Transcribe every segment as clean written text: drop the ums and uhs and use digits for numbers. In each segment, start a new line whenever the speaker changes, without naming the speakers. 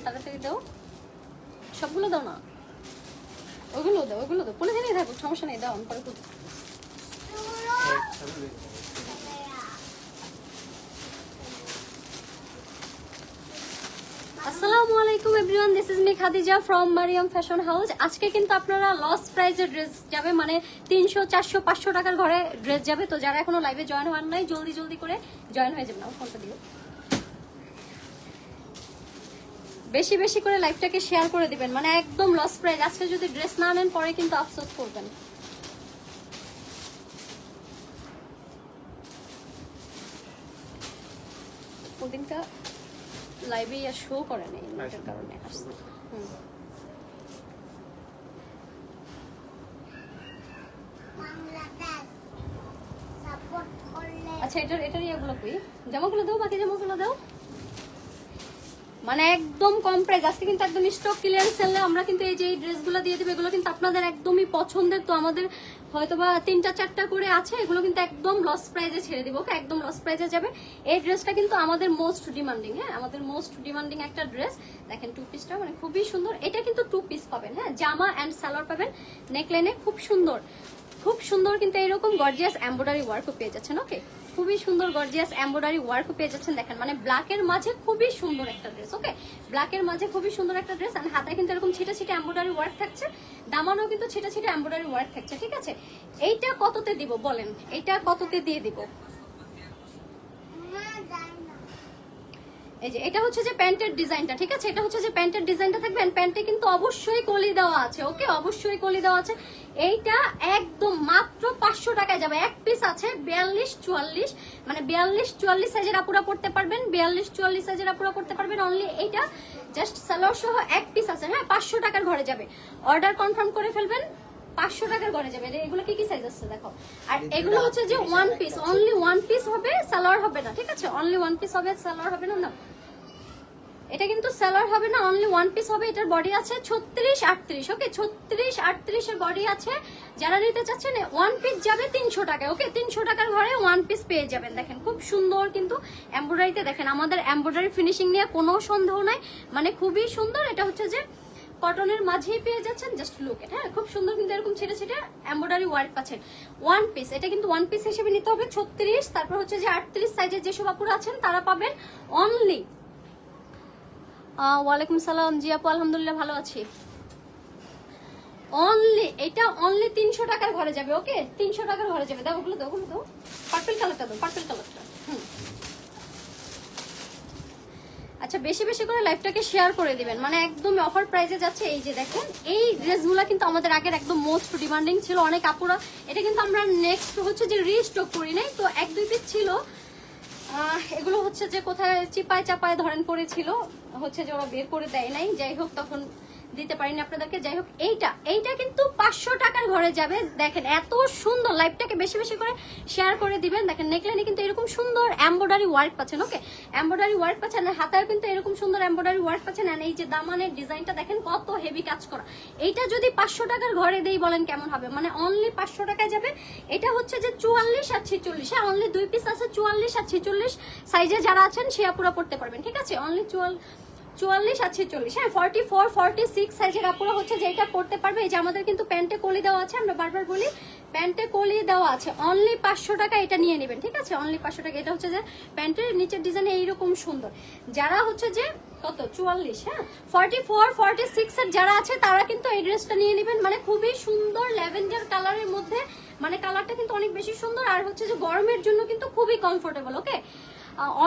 তাড়াতাড়ি দাও, সবগুলো দাও না, ওইগুলো দাও, ওইগুলো দাও, পলিথিনেই থাকুক, সমস্যা নেই, দাও আমি পরে খুঁজছি। আসসালামু আলাইকুম everyone, this is me Khadija from Mariyam fashion house. আজকে কিন্তু আপনারা লস প্রাইসে ড্রেস যাবে, মানে 300, 400, 500 টাকার ঘরে ড্রেস যাবে। তো যারা এখনো লাইভে জয়েন হন নাই, জলদি জলদি করে জয়েন হয়ে যাবেন। আমার ফোনটা দিও, বেশি বেশি করে লাইভটাকে শেয়ার করে দিবেন, মানে একদম লস প্রাইস। আজকে যদি ড্রেস না নেন পরে কিন্তু আফসোস করবেন। ওদিনটা লাইভে আর শো করে নেই, এটার কারণে আসছে। আচ্ছা, এটার ইয়েগুলো কই, জামাগুলো দাও, বাকি জামাগুলো দাও, মানে একদম কম প্রাইস। আজকে কিন্তু একদম স্টক ক্লিয়ারেন্স সেলে আমরা কিন্তু এই যে এই ড্রেসগুলো দিয়ে দেব, এগুলো কিন্তু আপনাদের একদমই পছন্দের। তো আমাদের হয়তোবা 3টা 4টা করে আছে, এগুলো কিন্তু একদম লস প্রাইসে ছেড়ে দিব, ওকে, একদম লস প্রাইসে যাবে। এই ড্রেসটা কিন্তু আমাদের মোস্ট ডিমান্ডিং, হ্যাঁ, আমাদের মোস্ট ডিমান্ডিং একটা ড্রেস। দেখেন 2 পিসটা মানে খুবই সুন্দর। এটা কিন্তু 2 পিস পাবেন, হ্যাঁ, জামা অ্যান্ড সালোয়ার পাবেন। নেকলাইনে খুব সুন্দর, খুব সুন্দর কিন্তু এরকম গর্জিয়াস এমব্রয়ডারি ওয়ার্কও পেয়ে যাচ্ছেন, ওকে, খুবই সুন্দর গর্জিয়াস এমব্রয়ডারি ওয়ার্কও পেয়ে যাচ্ছেন। দেখেন মানে ব্ল্যাকের মাঝে খুবই সুন্দর একটা ড্রেস, ওকে, ব্ল্যাকের মাঝে খুবই সুন্দর একটা ড্রেস। আর হাতে কিন্তু এরকম ছিটা ছিটা এমব্রয়ডারি ওয়ার্ক থাকছে, দামানও কিন্তু ছিটা ছিটা এমব্রয়ডারি ওয়ার্ক থাকছে, ঠিক আছে। এইটা কততে দিব বলেন, এইটা কততে দিয়ে দিব? এই যে এটা হচ্ছে যে প্যান্টের ডিজাইনটা, ঠিক আছে, এটা হচ্ছে যে প্যান্টের ডিজাইনটা থাকবে। প্যান্টে কিন্তু অবশ্যই কলি দেওয়া আছে, ওকে, অবশ্যই কলি দেওয়া আছে। এইটা একদম মাত্র 500 টাকায় যাবে। এক পিস আছে 42-44, মানে 42-44 সাইজের আপুরা পড়তে পারবেন, 42-44 সাইজের আপুরা পড়তে পারবেন। অনলি এইটা জাস্ট সালোয়ার সহ এক পিস আছে, হ্যাঁ, 500 টাকার ঘরে যাবে। অর্ডার কনফার্ম করে ফেলবেন, 500 টাকার ঘরে যাবে। এগুলো কি কি সাইজ আছে দেখো। আর এগুলো হচ্ছে যে one piece, only one piece হবে, সালোয়ার হবে না, ঠিক আছে, অনলি ওয়ান পিস হবে, সালোয়ার হবে না। এটা কিন্তু সালোয়ার হবে না, অনলি ওয়ান পিস হবে। এটার বডি আছে 36-38, ওকে, 36-38 এর বডি আছে। যারা নিতে চাচ্ছেন ওয়ান পিস যাবে 300 টাকায়, ওকে, 300 টাকার ঘরে ওয়ান পিস পেয়ে যাবেন। দেখেন খুব সুন্দর কিন্তু এমব্রয়ডারিতে, দেখেন আমাদের এমব্রয়ডারি ফিনিশিং নিয়ে কোনো সন্দেহ নাই, মানে খুবই সুন্দর। এটা হচ্ছে যে কটনের মাঝেই পেয়ে যাচ্ছেন, জাস্ট লুক এট, হ্যাঁ, খুব সুন্দর কিন্তু এরকম ছেড়ে ছেড়ে এমব্রয়ডারি ওয়ার্ক পাচ্ছেন। ওয়ান পিস, এটা কিন্তু ওয়ান পিস হিসেবে নিতে হবে 36, তারপর হচ্ছে যে 38 সাইজের যেসব আপুরা আছেন তারা পাবেন অনলি। ওয়ালাইকুম সালাম, জি আপু আলহামদুলিল্লাহ ভালো আছি। অনলি এটা অনলি 300 টাকার ঘরে যাবে, ওকে, 300 টাকার ঘরে যাবে। দাও ওগুলো দাও, ওগুলো দাও, পার্পল কালারটা দাও, পার্পল কালারটা। আচ্ছা, বেশি বেশি করে লাইভটাকে শেয়ার করে দিবেন, মানে একদম অফার প্রাইসে যাচ্ছে। এই যে দেখেন এই ড্রেসগুলো কিন্তু আমাদের আগের একদম মোস্ট ডিমান্ডিং ছিল, অনেক আপুরা। এটা কিন্তু আমরা নেক্সট হচ্ছে যে রিস্টক করি নাই, তো 1-2 পিস ছিল। এগুলো হচ্ছে যে কোথায় চিপায় চাপায় ধরেন পড়েছিল, হচ্ছে যে ওরা বের করে দেয় নাই, যাই হোক তখন দিতে পারিনি আপনাদেরকে। যাই হোক এইটা কিন্তু 500 টাকার ঘরে যাবে। দেখেন এত সুন্দর, লাইভটাকে বেশি বেশি করে শেয়ার করে দিবেন। দেখেন নেকলাইনে কিন্তু এরকম সুন্দর এমব্রয়ডারি ওয়ার্ক পাচ্ছেন, ওকে, এমব্রয়ডারি ওয়ার্ক পাচ্ছেন। আর হাতায় কিন্তু এরকম সুন্দর এমব্রয়ডারি ওয়ার্ক পাচ্ছেন। আর এই যে দামানের ডিজাইনটা দেখেন কত হেভি কাজ করা। এইটা যদি 500 টাকার ঘরে দেই বলেন কেমন হবে, মানে অনলি 500 টাকায় যাবে। এটা হচ্ছে যে 44 আর 46, হ্যাঁ, অনলি 2 পিস আছে, 44 আর 46 সাইজে যারা আছেন সে আপুরা পড়তে পারবেন, ঠিক আছে, অনলি 44 আর 46, হ্যাঁ, 44-46 সাইজের আপুরা হচ্ছে যেটা পড়তে পারবে। এই যে আমাদের কিন্তু প্যান্টে কলি দেওয়া আছে, আমরা বারবার বলি প্যান্টে কলি দেওয়া আছে। অনলি 500 টাকা এটা নিয়ে নেবেন, ঠিক আছে, অনলি 500 টাকা। এটা হচ্ছে যে প্যান্টের নিচের ডিজাইনে এইরকম সুন্দর। যারা হচ্ছে যে কত 44, হ্যাঁ, 44-46 এর যারা আছে তারা কিন্তু এই ড্রেসটা নিয়ে নেবেন, মানে খুবই সুন্দর ল্যাভেন্ডার কালারের মধ্যে, মানে কালারটা কিন্তু অনেক বেশি সুন্দর। আর হচ্ছে যে গরমের জন্য কিন্তু খুবই কমফোর্টেবল, ওকে,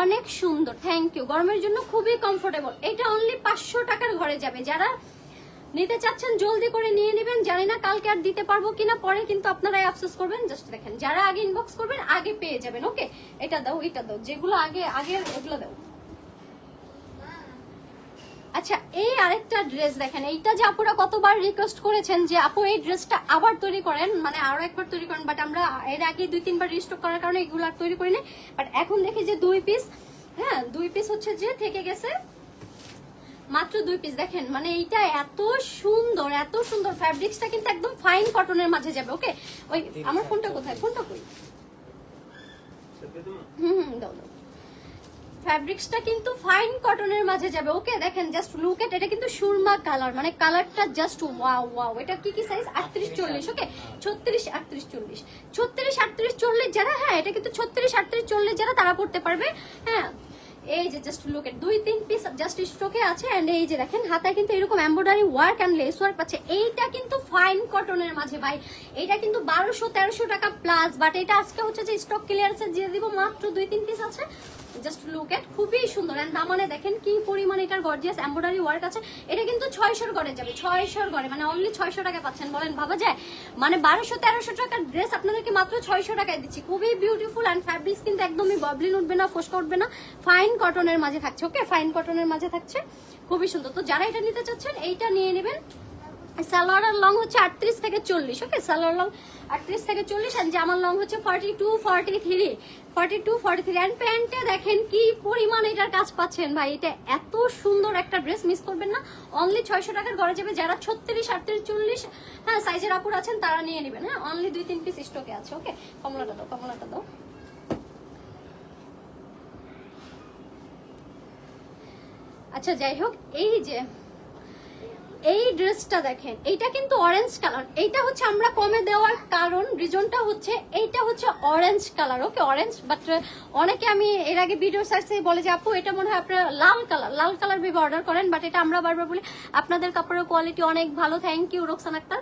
অনেক সুন্দর, থ্যাংক ইউ, গরমের জন্য খুবই কমফোর্টেবল। এটা অনলি 500 টাকার ঘরে যাবে। যারা নিতে চাচ্ছেন জলদি করে নিয়ে নেবেন, জানি না কালকে আর দিতে পারবো কিনা, পরে কিন্তু আপনারাই আফসোস করবেন। জাস্ট দেখেন যারা আগে ইনবক্স করবেন আগে পেয়ে যাবেন, ওকে। এটা দাও, এটা দাও, যেগুলো আগে এগুলো দাও। আচ্ছা, এই আরেকটা ড্রেস দেখেন, এইটা যে আপুরা কতবার রিকোয়েস্ট করেছেন যে আপু এই ড্রেসটা আবার তৈরি করেন, মানে আরো একবার তৈরি করেন, বাট আমরা এর আগে 2-3 বার রিস্টক করার কারণে এগুলো আর তৈরি করি না। বাট এখন দেখি যে 2 পিস, হ্যাঁ, 2 পিস হচ্ছে যে থেকে গেছে, মাত্র 2 পিস। দেখেন মানে এইটা এত সুন্দর, এত সুন্দর, ফ্যাব্রিক্সটা কিন্তু একদম ফাইন কটনের মাঝে যাবে, ওকে। ওই আমার ফোনটা কোথায়, ফোনটা কই, দাও দাও। ফ্যাব্রিক্সটা কিন্তু ফাইন কটনের মাঝে যাবে। ওকে দেখেন জাস্ট লুক এট, এটা কিন্তু সুরমা কালার, মানে কালারটা জাস্ট ওয়াও ওয়াও। এটা কি সাইজ? 38-40। ওকে 36-38-40, 36-38-40 যারা, হ্যাঁ এটা কিন্তু 36-38-40 যারা তারা পড়তে পারবে। হ্যাঁ এই যে just look at, 2-3 piece just স্টকে আছে। এন্ড এই যে দেখেন হাতায় কিন্তু এরকম embroidery work and lace work পাচ্ছে। এইটা কিন্তু ফাইন কটনের মাঝে ভাই, এটা কিন্তু 1200-1300 টাকা প্লাস, বাট এটা আজকে হচ্ছে যে স্টক ক্লিয়ারেন্সে দিয়ে দিব, মাত্র 2-3 পিস আছে। জাস্ট লুক এট, খুবই সুন্দর। এন্ড দামানে দেখেন কি পরিমাণ এটার গর্জিয়াস এমব্রয়ডারি ওয়ার্ক আছে। এটা কিন্তু 600 ঘরে যাবে, 600 ঘরে, মানে অনলি 600 টাকা পাচ্ছেন। বলেন ভাবা যায়? মানে 1200-1300 টাকার ড্রেস আপনাদেরকে মাত্র 600 টাকায় দিচ্ছি। খুবই বিউটিফুল অ্যান্ড ফ্যাব্রিক্স কিন্তু একদমই ববলিন উঠবে না, ফোস্কা উঠবে না, ফাইন কটনের মাঝে থাকছে। ওকে ফাইন কটনের মাঝে থাকছে, খুবই সুন্দর। তো যারা এটা নিতে চাচ্ছেন এইটা নিয়ে নেবেন। সালোয়ারের লং হচ্ছে 38-40। ওকে সালোয়ার লং 38-40 এন্ড জামার লং হচ্ছে 42-43 এন্ড প্যান্টে দেখেন কি পরিমাণ এটার কাজ পাচ্ছেন ভাই। এটা এত সুন্দর একটা ড্রেস, মিস করবেন না। অনলি 600 টাকার ঘরে যাবে। যারা 36-38-40 হ্যাঁ সাইজের আপুর আছেন তারা নিয়ে নেবেন। হ্যাঁ অনলি 2-3 পিস স্টকে আছে। ওকে কমলাটা দাও, কমলাটা দাও। আচ্ছা যাই হোক, এই যে এই ড্রেসটা দেখেন, এইটা কিন্তু অরেঞ্জ কালার। এইটা হচ্ছে আমরা কমে দেওয়ার কারণ, রিজনটা হচ্ছে এইটা হচ্ছে orange colour. Okay orange, but অনেকে আমি এর আগে ভিডিও সার্চে বলে যে আপু এটা মনে হয় আপনারা লাল কালার ভেবে অর্ডার করেন, বাট এটা আমরা বারবার বলি আপনাদের কাপড়ের কোয়ালিটি অনেক ভালো, থ্যাংক ইউ রোকসান আক্তার।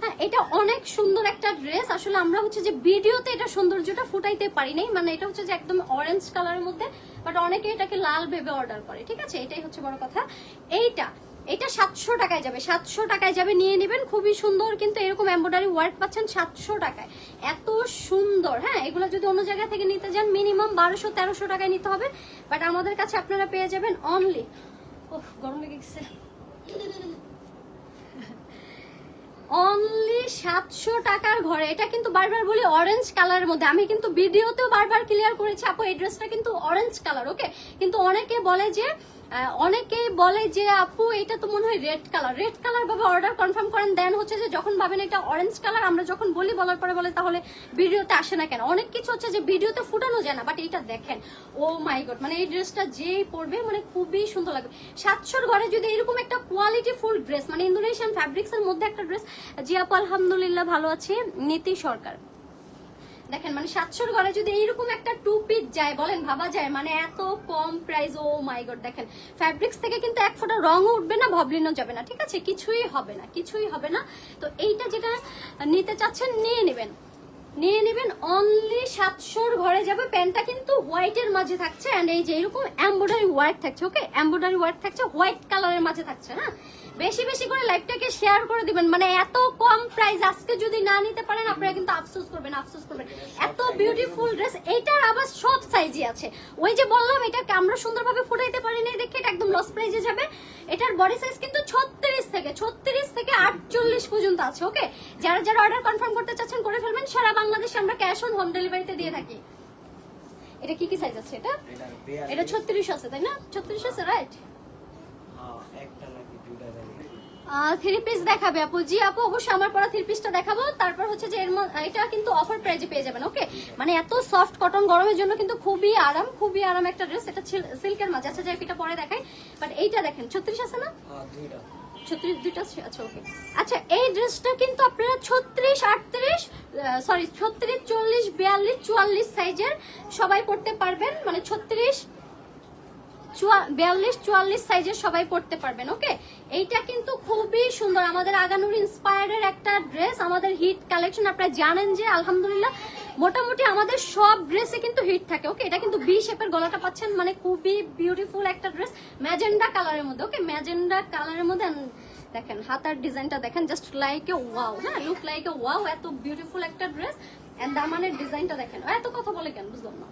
হ্যাঁ এটা অনেক সুন্দর একটা ড্রেস। আসলে আমরা হচ্ছে যে ভিডিওতে এটা সৌন্দর্যটা ফুটাইতে পারি নাই, মানে এটা হচ্ছে যে একদম অরেঞ্জ কালারের মধ্যে, বাট অনেকে এটাকে লাল ভেবে অর্ডার করে। ঠিক আছে, এটাই হচ্ছে বড় কথা। এটা 700 টাকায় যাবে, 700 টাকায় যাবে, নিয়ে নেবেন। খুবই সুন্দর কিন্তু এরকম এমব্রয়ডারি ওয়ার্ক পাচ্ছেন 700 টাকায়, এত সুন্দর। হ্যাঁ এগুলো যদি অন্য জায়গা থেকে নিতে যান মিনিমাম 1200-1300 টাকায় নিতে হবে, বাট আমাদের কাছে আপনারা পেয়ে যাবেন অনলি, গরম লেগে গেছে, অনলি 700 টাকার ঘরে। এটা কিন্তু বারবার বলি অরেঞ্জ কালারের মধ্যে, আমি কিন্তু ভিডিওতেও বারবার ক্লিয়ার করেছি আপু এই ড্রেসটা কিন্তু অরেঞ্জ কালার। ওকে কিন্তু অনেকেই বলে যে আপু এটা তো মনে হয় রেড কালার ভাবে অর্ডার কনফার্ম করেন, দেন হচ্ছে যে যখন ভাবেন এটা অরেঞ্জ কালার, আমরা যখন বলি বলার পরে বলে তাহলে ভিডিওতে আসে না কেন। অনেক কিছু হচ্ছে যে ভিডিওতে ফুটানো যায় না, বাট এটা দেখেন ও মাই গড, মানে এই ড্রেসটা যেই পরবে মানে খুবই সুন্দর লাগবে। 700 ঘরে যদি এরকম একটা কোয়ালিটি ফুল ড্রেস, মানে ইন্দোনেশিয়ান ফ্যাব্রিক্স এর মধ্যে একটা ড্রেস। জি আপু আলহামদুলিল্লাহ ভালো আছি। নীতি সরকার দেখেন, মানে 700 ঘরে যদি এইরকম একটা 2 পিস যায়, বলেন ভাবা যায়? মানে এত কম প্রাইস, ও মাই গড। দেখেন ফ্যাব্রিক্স থেকে কিন্তু এক ফোঁটা রঙও উঠবে না, ভবলিনও যাবে না। ঠিক আছে, কিছুই হবে না। তো এইটা যেটা নিতে চাচ্ছেন নিয়ে নেবেন অনলি 700 ঘরে যাবে। প্যান্টটা কিন্তু হোয়াইটের মাঝে থাকছে এন্ড এই যে এরকম এমব্রয়ডারি ওয়ার্ক থাকছে। ওকে এমব্রয়ডারি ওয়ার্ক থাকছে, হোয়াইট কালারের মাঝে থাকছে। হ্যাঁ বেশি করে লাইভটাকে শেয়ার করে দিবেন, মানে এত কম প্রাইস আজকে যদি না নিতে পারেন আপনারা কিন্তু আফসোস করবেন। এত বিউটিফুল ড্রেস, এইটার আবার সব সাইজই আছে। ওই যে বললাম এটাকে আমরা সুন্দরভাবে ফুটাইতে পারি না দেখে এটা একদম লস প্রাইজে যাবে। এটার বডি সাইজ কিন্তু 36 থেকে 48 পর্যন্ত আছে। ওকে যারা অর্ডার কনফার্ম করতে চাচ্ছেন করে ফেলবেন। সারা বাংলাদেশে আমরা ক্যাশ অন হোম ডেলিভারিতে দিয়ে থাকি। এটা কি সাইজ আছে? এটা 36 আছে তাই না? 36 আছে রাইট। 3 পিস দেখাবে আপু? জি আপু অবশ্যই, আমার পরা 3 পিসটা দেখাবো। তারপর হচ্ছে যে এটা কিন্তু অফার প্রাইজে পেয়ে যাবেন। ওকে মানে এত সফট কটন, গরমের জন্য কিন্তু খুবই আরাম একটা ড্রেস। এটা সিল্কের মাঝে। আচ্ছা যাই এটা পরে দেখাই, বাট এইটা দেখেন 36 আছে না? 36 দুইটা আছে। আচ্ছা ওকে। আচ্ছা এই ড্রেসটা কিন্তু আপনারা 36, 40, 42, 44 সাইজের সবাই পড়তে পারবেন, মানে 36, 42, 44 সাইজের সবাই পড়তে পারবেন। ওকে এইটা কিন্তু খুবই সুন্দর, আমাদের আগানুর ইন্সপায়ার্ডের একটা ড্রেস, আমাদের হিট কালেকশন। আপনারা জানেন যে আলহামদুলিল্লাহ মোটামুটি আমাদের সব ড্রেসে কিন্তু হিট থাকে। ওকে এটা কিন্তু বি শেপের গলাটা পাচ্ছেন, মানে খুবই বিউটিফুল একটা ড্রেস ম্যাজেন্ডা কালারের মধ্যে। ওকে ম্যাজেন্ডা কালারের মধ্যে দেখেন হাতার ডিজাইনটা দেখেন, জাস্ট লাইক এ ওয়াও। হ্যাঁ লুক লাইক এ ওয়াও, এত বিউটিফুল একটা ড্রেস। এন্ড দামানের ডিজাইনটা দেখেন, এত কথা বলে কেন বুঝলাম না।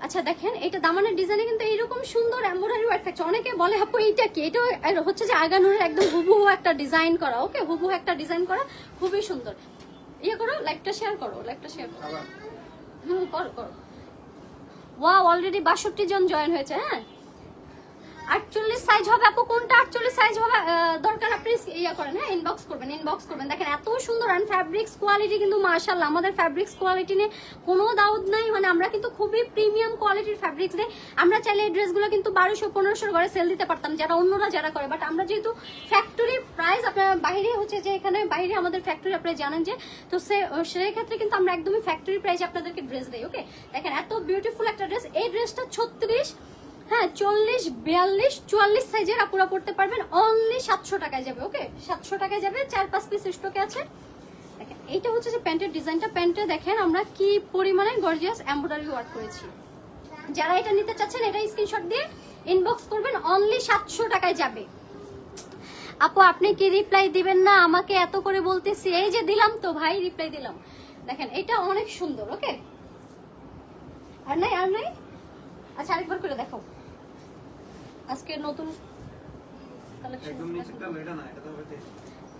আচ্ছা দেখেন এটা দামানের ডিজাইনে কিন্তু এইরকম সুন্দর এমব্রয়ডারি ওয়ার্ক থাকছে। অনেকে বলে আপু এইটা কি? এটা হচ্ছে যে আগানুরের একদম হুবহু একটা ডিজাইন করা। ওকে হুবহু একটা ডিজাইন করা, খুবই সুন্দর। করো লাইভটা শেয়ার করো, করো। ওয়াও অলরেডি 62 জন জয়েন হয়েছে। হ্যাঁ 48 সাইজ সাইজ হবে আপু, কোনটা 48 সাইজ হবে দরকার আপনি ইয়া করেন, হ্যাঁ ইনবক্স করবেন। দেখেন এত সুন্দর অ্যান্ড ফ্যাব্রিক্স কোয়ালিটি কিন্তু মাশাআল্লাহ, আমাদের ফ্যাব্রিক্স কোয়ালিটি নিয়ে কোনো দাউদ নাই, মানে আমরা কিন্তু খুবই প্রিমিয়াম কোয়ালিটির ফ্যাব্রিক্স দেই। আমরা চাইলে এই ড্রেসগুলো কিন্তু 1200-1500 করে সেল দিতে পারতাম, যারা অন্যরা যারা করে, বাট আমরা যেহেতু ফ্যাক্টরি প্রাইস, আপনার বাইরে হচ্ছে যে এখানে বাইরে আমাদের ফ্যাক্টরি আপনি জানেন যে, তো সেই ক্ষেত্রে কিন্তু আমরা একদমই ফ্যাক্টরি প্রাইসে আপনাদেরকে ড্রেস দেই। ওকে, দেখেন এত বিউটিফুল একটা ড্রেস। এই ড্রেসটা 36, হ্যাঁ 40, 42, 44 সাইজের আপুরা পড়তে পারবেন, অনলি 700 টাকায় যাবে। ওকে, 700 টাকায় যাবে, 4-5 পিস স্টকে আছে। দেখেন এইটা হচ্ছে যে প্যান্টের ডিজাইনটা, প্যান্টে দেখেন আমরা কি পরিমাণে গর্জিয়াস এমব্রয়ডারি ওয়ার্ক করেছি। যারা এটা নিতে চাচ্ছেন এটা স্ক্রিনশট দিয়ে ইনবক্স করবেন, অনলি 700 টাকায় যাবে। আপু আপনি কি রিপ্লাই দিবেন না আমাকে এত করে বলতেছি? এই যে দিলাম তো ভাই, রিপ্লাই দিলাম। দেখেন এটা অনেক সুন্দর। ওকে, আর নাই আচ্ছা আরেকবার করে দেখো, আজকে নতুন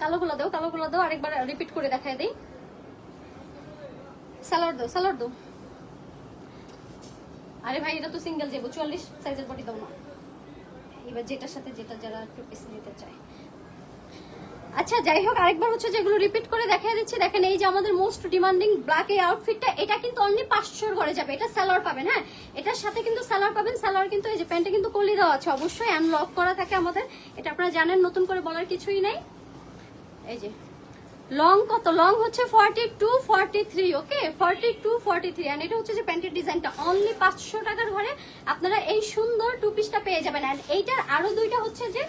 কালোগুলো দাও, আরেকবার রিপিট করে দেখাই দেই। সালোয়ার দাও। আরে ভাই এটা তো সিঙ্গেল যাবো, 44 সাইজের বডি দাও না। এবার যেটার সাথে যেটা যারা একটু পিস নিতে চায়। আচ্ছা যাই হোক, আরেকবার হচ্ছে যেগুলো রিপিট করে দেখাই দিচ্ছি। দেখেন এই যে আমাদের মোস্ট ডিমান্ডিং ব্ল্যাক এই আউটফিটটা, এটা কিন্তু অনলি 500 ঘরে যাবে। এটা সালোয়ার পাবেন, হ্যাঁ এটার সাথে কিন্তু সালোয়ার পাবেন। সালোয়ার কিন্তু এই যে প্যান্টে কিন্তু কলি দেওয়া আছে, অবশ্যই আনলক করা থাকে আমাদের, এটা আপনারা জানেন, নতুন করে বলার কিছুই নাই। এই যে লং কত, লং হচ্ছে 42, 43। ওকে, 42, 43। এন্ড এটা হচ্ছে যে প্যান্টের ডিজাইনটা, অনলি 500 টাকার ঘরে আপনারা এই সুন্দর টু পিসটা পেয়ে যাবেন। এন্ড এইটার আরো দুইটা হচ্ছে যে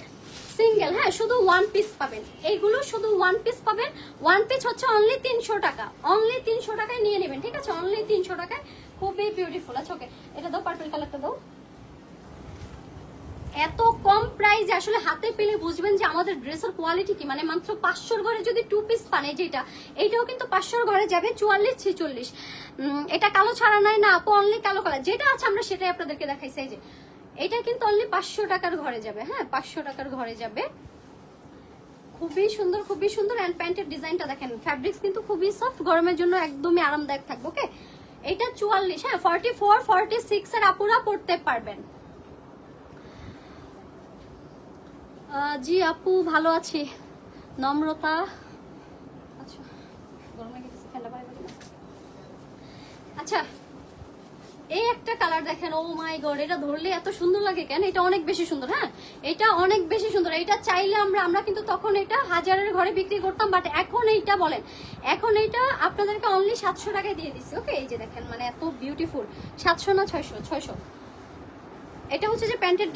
সিঙ্গেল, হ্যাঁ শুধু ওয়ান পিস পাবেন, এইগুলো শুধু ওয়ান পিস পাবেন। ওয়ান পিস হচ্ছে অনলি 300 টাকা, অনলি 300 টাকায় নিয়ে নেবেন, ঠিক আছে, অনলি 300 টাকায়। খুবই বিউটিফুল। আচ্ছা ওকে, এটা দাও, পার্পল কালারটা দাও। এত কম প্রাইসে আসলে হাতে পেলে বুঝবেন যে আমাদের ড্রেসের কোয়ালিটি কি, মানে মাত্র 500 ঘরে যদি টু পিস পান, এই যেটা এইটাও কিন্তু 500 ঘরে যাবে, 44, 46। এটা কালো ছাড়া নাই না আপু, অনলি কালো কালার যেটা আছে আমরা সেটাই আপনাদেরকে দেখাইছি। এই যে এটা কিন্তু অনলি 500 টাকার ঘরে যাবে, হ্যাঁ 500 টাকার ঘরে যাবে। খুবই সুন্দর। এন্ড প্যান্টের ডিজাইনটা দেখেন, ফ্যাব্রিক্স কিন্তু খুবই সফট, গরমের জন্য একদমই আরামদায়ক থাকবে। ওকে, এটা 44, হ্যাঁ 44, 46 এর আপুরা পড়তে পারবেন। জি আপু ভালো আছি, নম্রতা। আচ্ছা আচ্ছা এই একটা কালার দেখেন, ও মাই গড, এটা ধরলে এত সুন্দর লাগে কেন? এটা অনেক বেশি সুন্দর, হ্যাঁ এটা অনেক বেশি সুন্দর। এটা চাইলে আমরা কিন্তু তখন এটা 1000-এর ঘরে বিক্রি করতাম, বাট এখন এইটা বলেন, এখন এইটা আপনাদেরকে অনলি 700 টাকায় দিয়ে দিচ্ছি। ওকে, এই যে দেখেন মানে এত বিউটিফুল, 700 না 600। এটা হচ্ছে যে প্যান্টের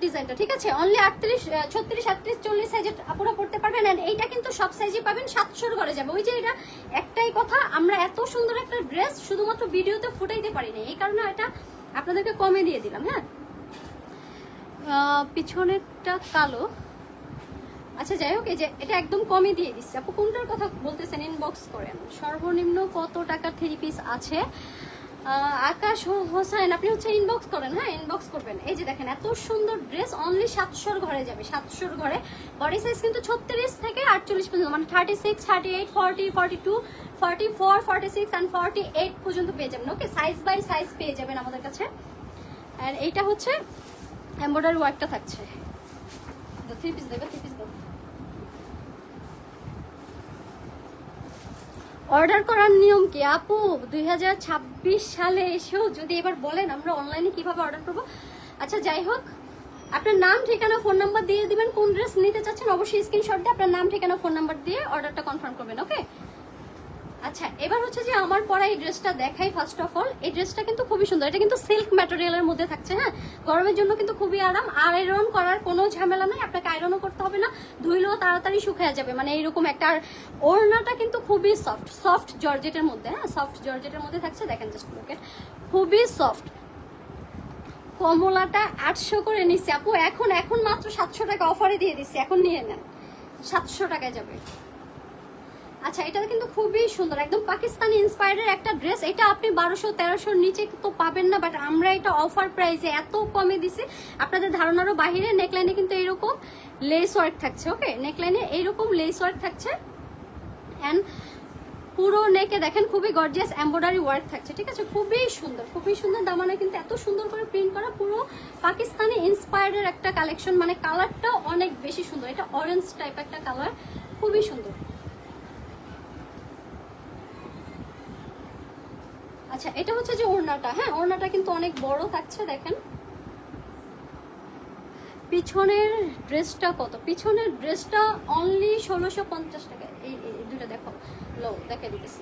ডিজাইনটা, ঠিক আছে, অনলি 38, 36, 38, 40 সাইজের আপুরা পড়তে পারবেন। এন্ড এইটা কিন্তু সব সাইজই পাবেন, 700 ঘরে যাবে। ওই যে এটা একটাই কথা, আমরা এত সুন্দর একটা ড্রেস শুধুমাত্র ভিডিওতে ফুটাইতে পারি না, এই কারণে এটা আপনাদেরকে কমে দিয়ে দিলাম। হ্যাঁ পিছনেরটা কালো, আচ্ছা যাই হোক, এই যে এটা একদম কমে দিয়ে দিচ্ছে। আপু কোনটার কথা বলতেছেন ইনবক্স করেন। সর্বনিম্ন কত টাকা 3 পিস আছে? আকাশ হোসেন, আপনি হচ্ছে ইনবক্স করেন, হ্যাঁ ইনবক্স করবেন। এই যে দেখেন এত সুন্দর ড্রেস, অনলি 700 ঘরে যাবে, 700 ঘরে। বডি সাইজ কিন্তু 36 থেকে 48 পর্যন্ত, মানে 36, 38, 40, 42, 44, 46 এন্ড 48 পর্যন্ত পেয়ে যাবেন। ওকে, সাইজ বাই সাইজ পেয়ে যাবেন আমাদের কাছে। আর এইটা হচ্ছে এমব্রয়ডারি ওয়ার্কটা থাকছে। 3 পিস দেবে, 3 পিস দেবে। অর্ডার করার নিয়ম কি আপু? 2026 সালে এসেও যদি এবার বলেন আমরা অনলাইনে কিভাবে অর্ডার করবো। আচ্ছা যাই হোক, আপনার নাম ঠিকানা ফোন নাম্বার দিয়ে দিবেন, কোন ড্রেস নিতে চাচ্ছেন অবশ্যই স্ক্রিনশট দিয়ে আপনার নাম ঠিকানা ফোন নাম্বার দিয়ে অর্ডারটা কনফার্ম করবেন। ওকে, আচ্ছা এবার হচ্ছে যে আমার পরা এই ড্রেসটা দেখাই। ফার্স্ট অফ অল এই ড্রেসটা কিন্তু খুবই সুন্দর, এটা কিন্তু সিল্ক ম্যাটেরিয়ালের মধ্যে থাকছে, হ্যাঁ গরমের জন্য কিন্তু খুবই আরাম। আয়রন করার কোনো ঝামেলা নাই, আপনাকে আয়রনও করতে হবে না, ধুইলেও তাড়াতাড়ি শুকিয়ে যাবে, মানে এইরকম একটা। আর ওড়নাটা কিন্তু খুবই সফট জর্জেটের মধ্যে, হ্যাঁ সফট জর্জেটের মধ্যে থাকছে। দেখেন জাস্ট লুক এট, খুবই সফট। কমলাটা 800 করে নিচ্ছে আপু, এখন মাত্র 700 টাকা অফারে দিয়ে দিচ্ছি, এখন নিয়ে নেন, 700 টাকায় যাবে। আচ্ছা এটা কিন্তু খুবই সুন্দর, একদম পাকিস্তানি ইন্সপায়ার্ডের একটা ড্রেস। এটা আপনি 1200-1300 নিচে তো পাবেন না, বাট আমরা এটা অফার প্রাইসে এত কমে দিছি আপনাদের ধারণারও বাহিরে। নেকলাইনে কিন্তু এইরকম লেস ওয়ার্ক থাকছে। ওকে, নেকলাইনে এইরকম লেস ওয়ার্ক থাকছে। অ্যান্ড পুরো নেকে দেখেন খুবই গর্জিয়াস এমব্রয়ডারি ওয়ার্ক থাকছে, ঠিক আছে, খুবই সুন্দর দামানে কিন্তু এত সুন্দর করে প্রিন্ট করা, পুরো পাকিস্তানি ইন্সপায়ার্ডের একটা কালেকশন। মানে কালারটাও অনেক বেশি সুন্দর, এটা অরেঞ্জ টাইপ একটা কালার, খুবই সুন্দর। আচ্ছা এটা হচ্ছে যে ওড়নাটা, হ্যাঁ ওড়নাটা কিন্তু অনেক বড় থাকছে দেখেন। পিছনের ড্রেসটা কত? পিছনের ড্রেসটা অনলি 1650 টাকা। এই দুটো দেখো, লো দেখে দিতেছি।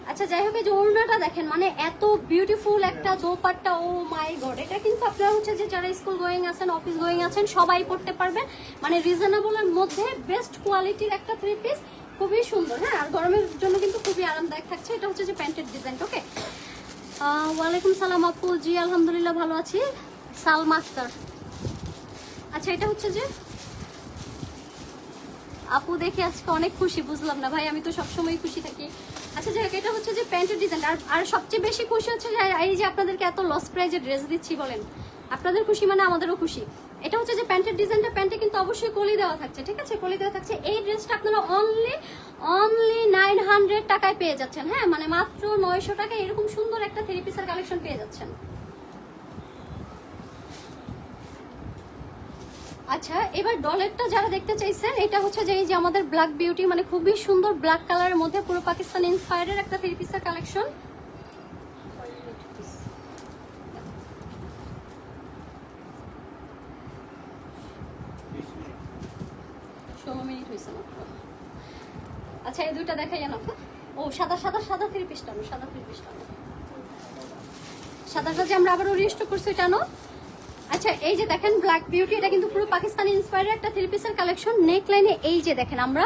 আচ্ছা যাই হোক, এই যে ওড়নাটা দেখেন, মানে এত বিউটিফুল একটা দোপাট্টা, ও মাই গড। এটা কিন্তু আপনারা হচ্ছে যে যারা স্কুল গোয়িং আছেন, অফিস গোয়িং আছেন, সবাই পড়তে পারবেন। মানে রিজনেবলের মধ্যে বেস্ট কোয়ালিটির একটা 3 পিস, খুবই সুন্দর। হ্যাঁ, আর গরমের জন্য কিন্তু খুবই আরামদায়ক থাকছে। এটা হচ্ছে যে প্যান্টের ডিজাইন। ওকে, ওয়ালাইকুম সালাম আপু। জি আলহামদুলিল্লাহ ভালো আছি। সালমা আক্তার। আচ্ছা এটা হচ্ছে যে আপু দেখে আজকে অনেক খুশি, বুঝলাম না ভাই, আমি তো সবসময় খুশি থাকি। আচ্ছা যাই হোক, এটা হচ্ছে যে প্যান্টের ডিজাইন। আর সবচেয়ে বেশি খুশি হচ্ছে যে এই যে আপনাদেরকে এত লস প্রাইজে ড্রেস দিচ্ছি, বলেন আপনাদের খুশি মানে আমাদেরও খুশি। এটা হচ্ছে যে প্যান্টের ডিজাইনটা, প্যান্টে কিন্তু অবশ্যই কলি দেওয়া থাকছে, ঠিক আছে, কলি দেওয়া থাকছে। এই ড্রেসটা আপনারা অনলি 900 টাকায় পেয়ে যাচ্ছেন। হ্যাঁ, মানে মাত্র 900 টাকায় এরকম সুন্দর একটা 3 পিসের কালেকশন পেয়ে যাচ্ছেন। আচ্ছা এবার ডলেরটা যারা দেখতে চাইছেন, এটা হচ্ছে যে এই যে আমাদের ব্ল্যাক বিউটি, মানে খুবই সুন্দর ব্ল্যাক কালারের মধ্যে পুরো পাকিস্তানি ইন্সপায়ার্ডের একটা 3 পিসের কালেকশন। আচ্ছা এই দুইটা দেখাই না। ও সাদা 3 পিসটা, সাদা 3 পিসটা, সাদাটা যে আমরা আবারও রিস্টক করছি এটা নো। আচ্ছা এই যে দেখেন ব্ল্যাক বিউটি, এটা কিন্তু পুরো পাকিস্তানি ইন্সপায়ার্ড একটা 3 পিসের কালেকশন। নেক লাইনে এই যে দেখেন আমরা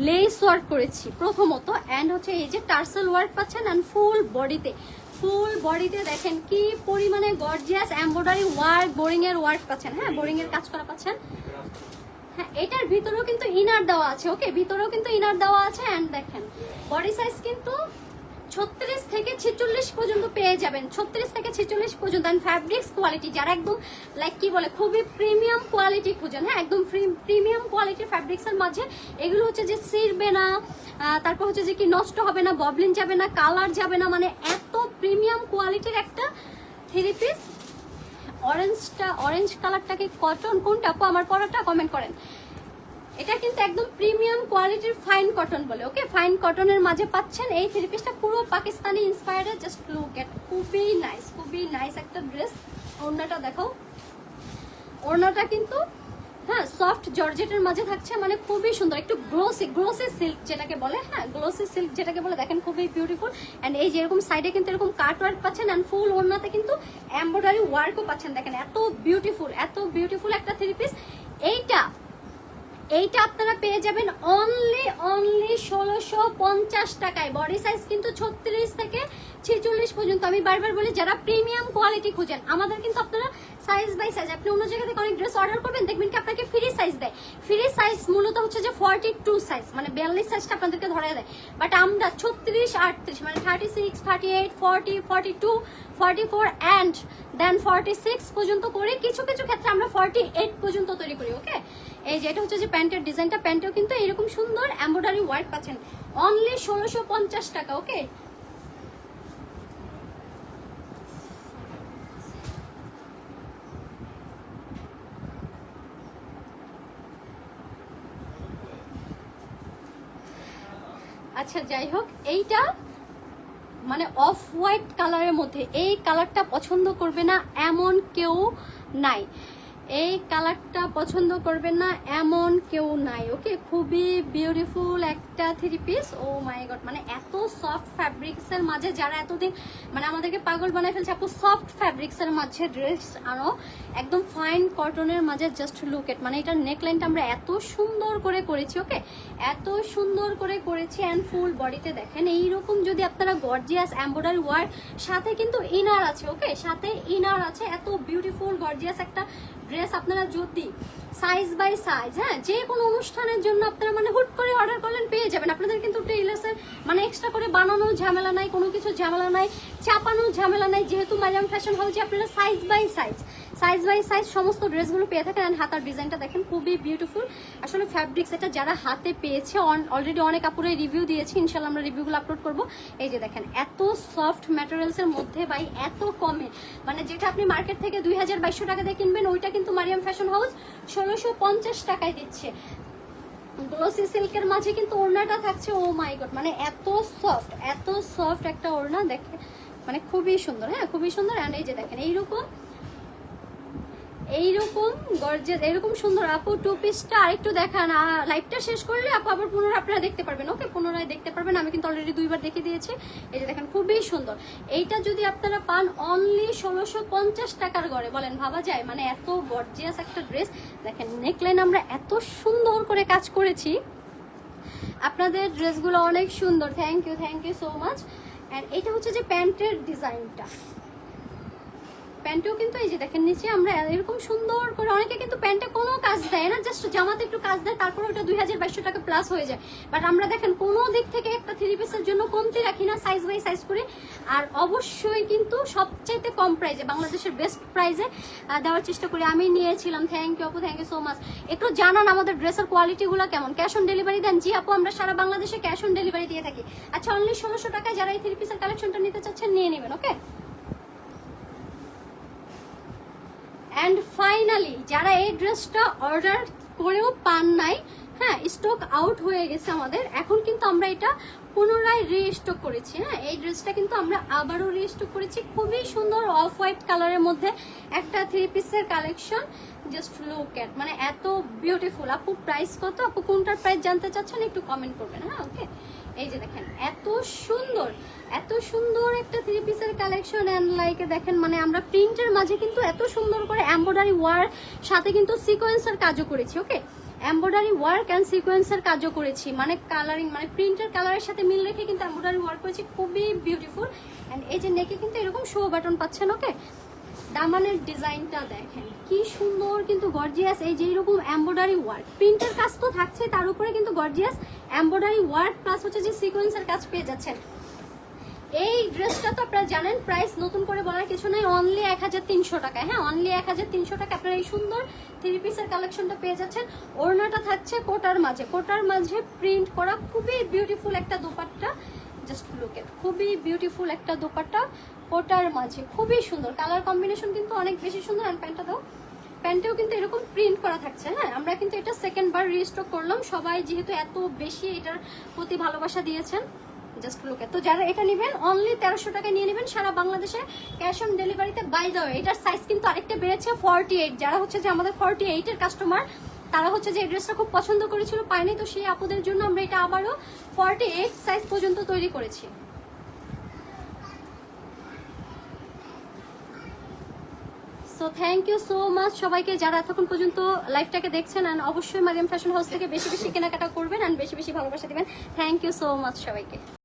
লেস ওয়ার্ক করেছি প্রথমত, এন্ড হচ্ছে এই যে টার্সেল ওয়ার্ক পাচ্ছেন, এন্ড ফুল বডিতে দেখেন কি পরিমাণে গর্জিয়াস এমব্রয়ডারি ওয়ার্ক, বোরিং এর ওয়ার্ক পাচ্ছেন। হ্যাঁ, বোরিং এর কাজ করা পাচ্ছেন। হ্যাঁ, এটার ভিতরেও কিন্তু ইনার দেওয়া আছে। ওকে, ভিতরেও কিন্তু ইনার দেওয়া আছে। এন্ড দেখেন বডি সাইজ কিন্তু 36 থেকে 46 পর্যন্ত পেয়ে যাবেন, 36 থেকে 46 পর্যন্ত। এন্ড ফ্যাব্রিক্স কোয়ালিটি যারা একদম লাইক কি বলে খুবই প্রিমিয়াম কোয়ালিটি খুঁজেন, হ্যাঁ একদম প্রিমিয়াম কোয়ালিটির ফ্যাব্রিক্সের মাঝে এগুলো হচ্ছে যে ছিঁড়বে না, তারপর হচ্ছে যে কি নষ্ট হবে না, ববলিন যাবে না, কালার যাবে না, মানে এত প্রিমিয়াম কোয়ালিটির একটা 3 পিস। অরেঞ্জ কালারটাকে কটন কোনটা আপু আমার পরাটা কমেন্ট করেন। এটা কিন্তু একদম প্রিমিয়াম কোয়ালিটির ফাইন কটন বলে। ওকে, ফাইন কটনের মাঝে পাচ্ছেন এই 3 পিসটা, পুরো পাকিস্তানি ইন্সপায়ার্ড। জাস্ট লুক এট, খুবই নাইস একটা ড্রেস। ওড়নাটা দেখো, ওড়নাটা কিন্তু হ্যাঁ সফট জর্জেটের মাঝে থাকছে, মানে খুবই সুন্দর, একটু গ্লোসি সিল্ক যেটাকে বলে। হ্যাঁ, গ্লোসি সিল্ক যেটাকে বলে, দেখেন খুবই বিউটিফুল। এন্ড এই যে এরকম সাইডে কিন্তু এরকম কাট ওয়ার্ক পাচ্ছেন, এন্ড ফুল ওড়নাতে কিন্তু এমব্রয়ডারি ওয়ার্কও পাচ্ছেন। দেখেন এত বিউটিফুল একটা 3 পিস। এইটা আপনারা পেয়ে যাবেন অনলি 1650 টাকায়। বডি সাইজ কিন্তু 36 থেকে 46 পর্যন্ত। আমি বারবার বলি যারা প্রিমিয়াম কোয়ালিটি খুঁজেন, আমাদের কিন্তু আপনারা সাইজ বাই সাইজ, আপনি অন্য জায়গা থেকে অনেক ড্রেস অর্ডার করবেন দেখবেন কি আপনাকে ফ্রি সাইজ দেয়। ফ্রি সাইজ মূলত হচ্ছে যে 42 সাইজ, মানে 42 সাইজটা আপনাদেরকে ধরে দেয়। বাট আমরা 36, 38 মানে 36, 38, 40, 42, 44 অ্যান্ড দেন 46 পর্যন্ত করে, কিছু ক্ষেত্রে আমরা 48 পর্যন্ত তৈরি করি। ওকে, এই যে এটা হচ্ছে যে প্যান্টের ডিজাইনটা, প্যান্টেও কিন্তু এরকম সুন্দর এমব্রয়ডারি ওয়ার্ক পাচ্ছেন অনলি 1650 টাকা। ওকে, আচ্ছা যাই হোক, এইটা মানে অফ হোয়াইট কালারের মধ্যে এই কালারটা পছন্দ করবে না এমন কেউ নাই, এই কালারটা পছন্দ করবেন না এমন কেউ নাই। ওকে, খুবই বিউটিফুল একটা 3 পিস। ও মাই গড, মানে এত সফট ফ্যাব্রিক্সের মাঝে যারা এতদিন মানে আমাদেরকে পাগল বানায় ফেলছে, আপু সফট ফ্যাব্রিক্সের মাঝে ড্রেস আনো একদম ফাইন কটনের মাঝে, জাস্ট লুক এট। মানে এটার নেকলাইনটা আমরা এত সুন্দর করে করেছি। ওকে, এত সুন্দর করে করেছি। অ্যান্ড ফুল বডিতে দেখেন এইরকম যদি আপনারা গর্জিয়াস এমব্রয়ডারি ওয়ার্ক, সাথে কিন্তু ইনার আছে। ওকে, সাথে ইনার আছে। এত বিউটিফুল গর্জিয়াস একটা ড্রেস আপনারা যদি সাইজ বাই সাইজ, হ্যাঁ যে কোনো অনুষ্ঠানের জন্য আপনারা মানে হুট করে অর্ডার করলেন পেয়ে যাবেন। আপনাদের কিন্তু টেইলার্সের মানে এক্সট্রা করে বানানো ঝামেলা নাই, কোনো কিছু ঝামেলা নাই, চাপানো ঝামেলা নাই, যেহেতু মারিয়াম ফ্যাশন হাউসে আপনারা size by size by size সমস্ত ড্রেসগুলো পেয়ে থাকেন। অ্যান্ড হাতার ডিজাইনটা দেখেন খুবই বিউটিফুল। আসলে ফ্যাব্রিক্স এটা যারা হাতে পেয়েছে অলরেডি অনেক আপুরে রিভিউ দিয়েছি, ইনশাল্লাহ আমরা রিভিউগুলো আপলোড করবো। এই যে দেখেন এত সফট ম্যাটেরিয়ালসের মধ্যে ভাই এত কমে, মানে যেটা আপনি মার্কেট থেকে 2200 টাকা দিয়ে কিনবেন ওইটা কিন্তু মারিয়াম ফ্যাশন হাউস 1650 টাকায় দিচ্ছে। গ্লোসি সিল্কের মাঝে কিন্তু ওড়নাটা থাকছে, ও মাই গড, মানে এত সফট একটা ওড়না দেখে, মানে খুবই সুন্দর। হ্যাঁ খুবই সুন্দর। অ্যান্ড এই যে দেখেন এইরকম গর্জিয়াস এরকম সুন্দর আপু টু পিসটা আরেকটু দেখান। লাইভটা শেষ করলে আপু আবার পুনরায় আপনারা দেখতে পারবেন। ওকে, পুনরায় দেখতে পারবেন, আমি কিন্তু অলরেডি 2বার দেখিয়ে দিয়েছি। এই যে দেখেন খুবই সুন্দর। এইটা যদি আপনারা পান অনলি 1650 টাকার ঘরে, বলেন ভাবা যায়? মানে এত গর্জিয়াস একটা ড্রেস। দেখেন নেকলাইন আমরা এত সুন্দর করে কাজ করেছি, আপনাদের ড্রেসগুলো অনেক সুন্দর। Thank you so much. And এইটা হচ্ছে যে প্যান্টের ডিজাইনটা, প্যান্টেও কিন্তু এই যে দেখেন নিচে আমরা এরকম সুন্দর করে, অনেকে কিন্তু প্যান্টে কোনো কাজ দেয় না, জাস্ট জামাতে একটু কাজ দেয়, তারপরে ওটা 2200 টাকা প্লাস হয়ে যায়। বাট আমরা দেখেন কোনো দিক থেকে একটা 3 পিসের জন্য কমতি রাখি না, সাইজ বাই সাইজ করে। আর অবশ্যই কিন্তু সবচাইতে কম প্রাইসে, বাংলাদেশের বেস্ট প্রাইসে দেওয়ার চেষ্টা করি। আমি নিয়েছিলাম। থ্যাংক ইউ আপু, থ্যাংক ইউ সো মাচ। একটু জানান আমাদের ড্রেসের কোয়ালিটিগুলো কেমন। ক্যাশ অন ডেলিভারি দেন? জি আপু, আমরা সারা বাংলাদেশে ক্যাশ অন ডেলিভারি দিয়ে থাকি। আচ্ছা, অনলি 1600 টাকায় যারা এই 3 পিসের কালেকশনটা নিতে চাচ্ছেন নিয়ে নেবেন। ওকে, অ্যান্ড ফাইনালি যারা এই ড্রেসটা অর্ডার করেও পান নাই, হ্যাঁ স্টক আউট হয়ে গেছে আমাদের, এখন কিন্তু আমরা এটা পুনরায় রিস্টক করেছি। হ্যাঁ, এই ড্রেসটা কিন্তু আমরা আবারও রিস্টক করেছি। খুবই সুন্দর অফ হোয়াইট কালারের মধ্যে একটা 3 পিসের কালেকশন। জাস্ট লুক এট, মানে এত বিউটিফুল। আপু প্রাইস কত? আপু কোনটার প্রাইস জানতে চাচ্ছেন একটু কমেন্ট করবেন। হ্যাঁ ওকে, এই যে দেখেন এত সুন্দর একটা 3 পিসের কালেকশন। এন্ড লাইক দেখেন, মানে আমরা প্রিন্টের মাঝে কিন্তু এত সুন্দর করে এমব্রয়ডারি ওয়ার্ক, সাথে কিন্তু সিকোয়েন্সের কাজও করেছি। ওকে, এমব্রয়ডারি ওয়ার্ক অ্যান্ড সিকোয়েন্সের কাজও করেছি, মানে কালারিং, মানে প্রিন্টের কালারের সাথে মিল রেখে কিন্তু এমব্রয়ডারি ওয়ার্ক করেছি, খুবই বিউটিফুল। এন্ড এই যে নেকে কিন্তু এরকম শো বাটন পাচ্ছেন। ওকে, দামানের ডিজাইনটা দেখেন কি সুন্দর, কিন্তু গর্জিয়াস। এই যে এরকম এমব্রয়ডারি ওয়ার্ক, প্রিন্টের কাজ তো থাকছে, তার উপরে কিন্তু গর্জিয়াস এমব্রয়ডারি ওয়ার্ক প্লাস হচ্ছে যে সিকোয়েন্সের কাজ পেয়ে যাচ্ছেন। এই ড্রেসটা তো আপনারা জানেন, প্রাইস নতুন করে বলার কিছু নাই, অনলি 1300 টাকা। হ্যাঁ, অনলি 1300 টাকা আপনারা এই সুন্দর 3 পিসের কালেকশনটা পেয়ে যাচ্ছেন। ওড়নাটা থাকছে কোটার মাঝে প্রিন্ট করা, খুবই বিউটিফুল একটা দোপাট্টা। জাস্ট লুক এট, খুবই বিউটিফুল একটা দোপাট্টা কোটার মাঝে, খুবই সুন্দর। কালার কম্বিনেশন কিন্তু অনেক বেশি সুন্দর। আর প্যান্টটা দাও, প্যান্টেও কিন্তু এরকম প্রিন্ট করা থাকছে। হ্যাঁ, আমরা কিন্তু এটা সেকেন্ড বার রিস্টক করলাম, সবাই যেহেতু এত বেশি এটার প্রতি ভালোবাসা দিয়েছেন। জাস্ট লুক এট, তো যারা এটা নেবেন অনলি 1300 টাকায় নিয়ে নেবেন সারা বাংলাদেশে ক্যাশ অন ডেলিভারিতে। বাই দ্য ওয়ে, এটার সাইজ কিন্তু আরেকটা বেড়েছে 48। যারা হচ্ছে যে আমাদের 48 এর কাস্টমার, তারা হচ্ছে যে এই ড্রেসটা খুব পছন্দ করেছিল, পায়নি, তো সেই আপুদের জন্য আমরা এটা আবারও 48 সাইজ পর্যন্ত তৈরি করেছি। So thank you so much সবাইকে যারা এতক্ষণ পর্যন্ত লাইভটাকে দেখছেন। অ্যান্ড অবশ্যই মারিয়াম ফ্যাশন হাউস থেকে বেশি বেশি কেনাকাটা করবেন অ্যান্ড বেশি বেশি ভালোবাসা দিবেন। থ্যাংক ইউ সো মাচ সবাইকে।